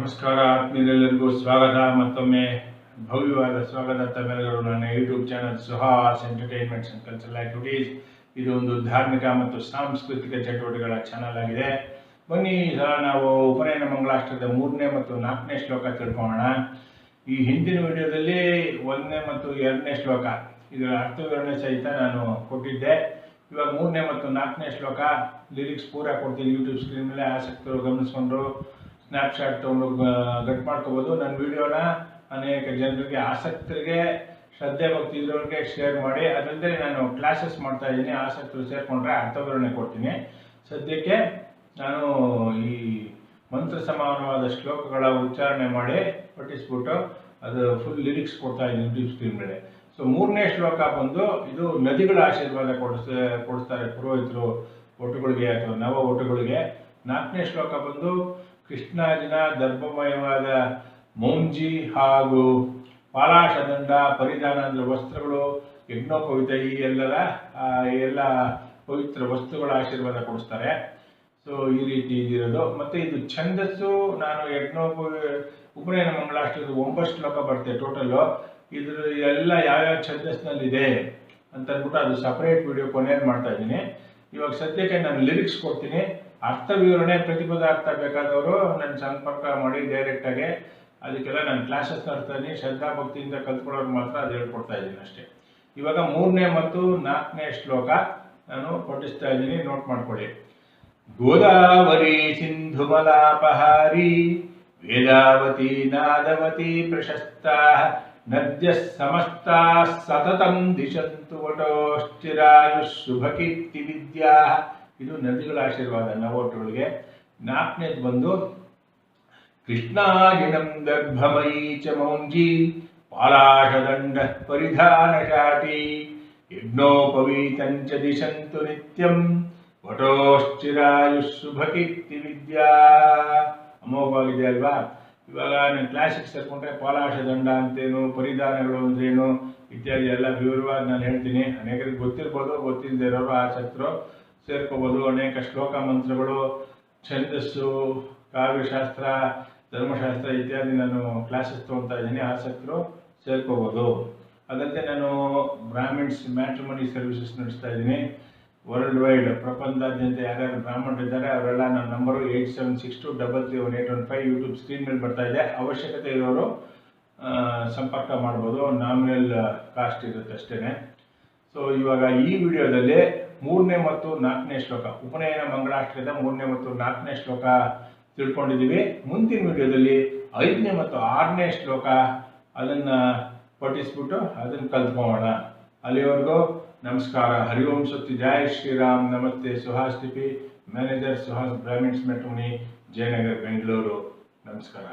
ನಮಸ್ಕಾರ ಆತ್ಮೀಯರೆಲ್ಲರಿಗೂ ಸ್ವಾಗತ. ಮತ್ತೊಮ್ಮೆ ಭವ್ಯವಾದ ಸ್ವಾಗತ ತಮ್ಮೆಲ್ಲರೂ ನನ್ನ YouTube channel Suhas entertainments and cultural activities. ಇದು ಒಂದು ಧಾರ್ಮಿಕ ಮತ್ತು ಸಾಂಸ್ಕೃತಿಕ ಚಟುವಟಿಕೆಗಳ ಚಾನಲ್ ಆಗಿದೆ. ಬನ್ನಿ, ನಾವು ಉಪನಯನ ಮಂಗಳಾಷ್ಟಕದ 3ನೇ ಮತ್ತು 4ನೇ ಶ್ಲೋಕ ತಿಳ್ಕೊಳ್ಳೋಣ. ಈ ಹಿಂದಿನ ವಿಡಿಯೋದಲ್ಲಿ 1ನೇ ಮತ್ತು 2ನೇ ಶ್ಲೋಕ ಇದರ ಅರ್ಥ ವಿವರಣೆ ಸಹಿತ ನಾನು ಕೊಟ್ಟಿದ್ದೆ. ಇವಾಗ 3ನೇ ಮತ್ತು 4ನೇ ಶ್ಲೋಕ ಲಿರಿಕ್ಸ್ ಪೂರ ಕೊಡ್ತೀನಿ. ಯೂಟ್ಯೂಬ್ ಸ್ಕ್ರೀನ್ ಮೇಲೆ ಆಸಕ್ತರು ಗಮನಿಸ್ಕೊಂಡು ಸ್ನ್ಯಾಪ್ಶಾಟ್ ತೊಗೊಂಡು ಗಟ್ ಮಾಡ್ಕೋಬೋದು. ನನ್ನ ವಿಡಿಯೋನ ಅನೇಕ ಜನರಿಗೆ, ಆಸಕ್ತರಿಗೆ, ಶ್ರದ್ಧೆ ಭಕ್ತಿ ಇರೋರಿಗೆ ಶೇರ್ ಮಾಡಿ. ಅದಲ್ಲದೆ ನಾನು ಕ್ಲಾಸಸ್ ಮಾಡ್ತಾ ಇದ್ದೀನಿ, ಆಸಕ್ತರು ಸೇರಿಕೊಂಡ್ರೆ ಅರ್ಥ ವಿವರಣೆ ಕೊಡ್ತೀನಿ. ಸದ್ಯಕ್ಕೆ ನಾನು ಈ ಮಂತ್ರ ಸಮಾನವಾದ ಶ್ಲೋಕಗಳ ಉಚ್ಚಾರಣೆ ಮಾಡಿ ಪಠಿಸ್ಬಿಟ್ಟು ಅದು ಫುಲ್ ಲಿರಿಕ್ಸ್ ಕೊಡ್ತಾ ಇದ್ದೀನಿ ಯೂಟ್ಯೂಬ್ ಸ್ಕ್ರೀನ್ ಮೇಲೆ. ಸೊ 3ನೇ ಶ್ಲೋಕ ಬಂದು ಇದು ನದಿಗಳ ಆಶೀರ್ವಾದ ಕೊಡಿಸ್ತಾರೆ ಪುರೋಹಿತರು ಒಟುಗಳಿಗೆ ಅಥವಾ ನವ ಒಟುಗಳಿಗೆ. 4ನೇ ಶ್ಲೋಕ ಬಂದು ಕೃಷ್ಣಾಜಿನ ದರ್ಭಮಯವಾದ ಮೌಂಜಿ ಹಾಗೂ ಪಾಲಾಶದಂಡ ಪರಿಧಾನ ಅಂದರೆ ವಸ್ತ್ರಗಳು, ಯಜ್ಞೋಪವಿತ ಈ ಎಲ್ಲ ಪವಿತ್ರ ವಸ್ತುಗಳ ಆಶೀರ್ವಾದ ಕೊಡಿಸ್ತಾರೆ. ಸೊ ಈ ರೀತಿ ಇದಿರೋದು. ಮತ್ತು ಇದು ಛಂದಸ್ಸು ನಾನು ಉಪನಯನ ಮಂಗಳಾಷ್ಟಕದ 9 ಶ್ಲೋಕ ಬರುತ್ತೆ ಟೋಟಲ್ಲು. ಇದ್ರ ಎಲ್ಲ ಯಾವ್ಯಾವ ಛಂದಸ್ನಲ್ಲಿದೆ ಅಂತ ಅಂದ್ಬಿಟ್ಟು ಅದು ಸಪ್ರೇಟ್ ವಿಡಿಯೋ ಕೊನೆಯಲ್ಲಿ ಮಾಡ್ತಾ ಇದ್ದೀನಿ. ಇವಾಗ ಸದ್ಯಕ್ಕೆ ನಾನು ಲಿರಿಕ್ಸ್ ಕೊಡ್ತೀನಿ. ಅರ್ಥ ವಿವರಣೆ ಪ್ರತಿಪದ ಅರ್ಥ ಬೇಕಾದವರು ನನ್ನ ಸಂಪರ್ಕ ಮಾಡಿ ಡೈರೆಕ್ಟಾಗಿ. ಅದಕ್ಕೆಲ್ಲ ನಾನು ಕ್ಲಾಸಸ್ ನಡೆಸ್ತಾ ಇದ್ದೀನಿ. ಶ್ರದ್ಧಾ ಭಕ್ತಿಯಿಂದ ಕಲ್ತ್ಕೊಳ್ಳೋರು ಮಾತ್ರ ಅದು ಹೇಳ್ಕೊಡ್ತಾ ಇದ್ದೀನಿ ಅಷ್ಟೇ. ಇವಾಗ 3ನೇ ಮತ್ತು 4ನೇ ಶ್ಲೋಕ ನಾನು ಪಠಿಸ್ತಾ ಇದ್ದೀನಿ, ನೋಟ್ ಮಾಡ್ಕೊಳ್ಳಿ. ಗೋದಾವರಿ ಸಿಂಧು ಮಲಾಪಹಾರಿ ವೇದಾವತಿ ನಾದವತಿ ಪ್ರಶಸ್ತಾ ನದ್ಯ ಸಮಸ್ತಾ ಸತತಂ ದಿಶಂತು ವಟೋಶ್ಚಿರಾಯುಷ್ ಶುಭಕೀರ್ತಿ ವಿದ್ಯಾ. ಇದು ನದಿಗಳ ಆಶೀರ್ವಾದ ನವೋಟುಗಳಿಗೆ. 4ನೇದು ಬಂದು ಕೃಷ್ಣಾಜಿನಂ ದರ್ಭಮಯೀ ಚ ಮೌಂಜಿ ಪಾಲಾಶದಂಡ ಪರಿಧಾನ ಶಾಟಿ ಯಜ್ಞೋಪವೀತಂಚ ದಿಶಂತು ನಿತ್ಯಂ ವಟೋಶ್ಚಿರಾಯುಷ್ ಶುಭಕೀರ್ತಿ ವಿದ್ಯಾ. ಅಮೋಘವಾಗಿದೆ ಅಲ್ವಾ? ಇವಾಗ ನಾನು ಕ್ಲಾಸಿಗೆ ಸೇರ್ಕೊಂಡ್ರೆ ಪಾಲಾಶದಂಡ ಅಂತೇನು, ಪರಿಧಾನಗಳು ಅಂದ್ರೇನು ಇತ್ಯಾದಿ ಎಲ್ಲ ವಿವರವಾಗಿ ನಾನು ಹೇಳ್ತೀನಿ. ಅನೇಕರಿಗೆ ಗೊತ್ತಿರ್ಬೋದು, ಗೊತ್ತಿಲ್ಲದೆ ಇರೋರು ಆಸಕ್ತರು ಸೇರ್ಕೋಬೋದು. ಅನೇಕ ಶ್ಲೋಕ ಮಂತ್ರಗಳು, ಛಂದಸ್ಸು, ಕಾವ್ಯಶಾಸ್ತ್ರ, ಧರ್ಮಶಾಸ್ತ್ರ ಇತ್ಯಾದಿ ನಾನು ಕ್ಲಾಸಸ್ ತೊಗೊಳ್ತಾ ಇದ್ದೀನಿ. ಆಸಕ್ತರು ಸೇರ್ಕೋಬೋದು. ಅದಲ್ಲದೆ ನಾನು ಬ್ರಾಹ್ಮಿಣ್ಸ್ ಮ್ಯಾಟ್ರಿಮನಿ ಸರ್ವಿಸಸ್ ನಡೆಸ್ತಾ ಇದ್ದೀನಿ ವರ್ಲ್ಡ್ ವೈಡ್. ಪ್ರಪಂಚದಾದ್ಯಂತ ಯಾರ್ಯಾರು ಬ್ರಾಹ್ಮಣರಿದ್ದಾರೆ ಅವರೆಲ್ಲ ನನ್ನ ನಂಬರು 8762331815 ಯೂಟ್ಯೂಬ್ ಸ್ಕ್ರೀನ್ ಮೇಲೆ ಬರ್ತಾ ಇದೆ. ಅವಶ್ಯಕತೆ ಇರೋರು ಸಂಪರ್ಕ ಮಾಡ್ಬೋದು. ನಾಮಿನಲ್ ಕಾಸ್ಟ್ ಇರುತ್ತೆ ಅಷ್ಟೇ. ಸೊ ಇವಾಗ ಈ ವಿಡಿಯೋದಲ್ಲಿ 3ನೇ ಮತ್ತು 4ನೇ ಶ್ಲೋಕ, ಉಪನಯನ ಮಂಗಳಾಷ್ಟಕದ 3ನೇ ಮತ್ತು 4ನೇ ಶ್ಲೋಕ ತಿಳ್ಕೊಂಡಿದ್ದೀವಿ. ಮುಂದಿನ ವಿಡಿಯೋದಲ್ಲಿ 5ನೇ ಮತ್ತು 6ನೇ ಶ್ಲೋಕ ಅದನ್ನು ಪಠಿಸ್ಬಿಟ್ಟು ಅದನ್ನು ಕಲ್ತ್ಕೊಳ್ಳೋಣ. ಅಲ್ಲಿವರೆಗೂ ನಮಸ್ಕಾರ. ಹರಿ ಓಂ ಸತ್ಯ, ಜೈ ಶ್ರೀರಾಮ್. ನಮಸ್ತೆ. Suhas TP, manager, Suhas Brahmins matrimony, Jayanagar, Bengaluru. ನಮಸ್ಕಾರ.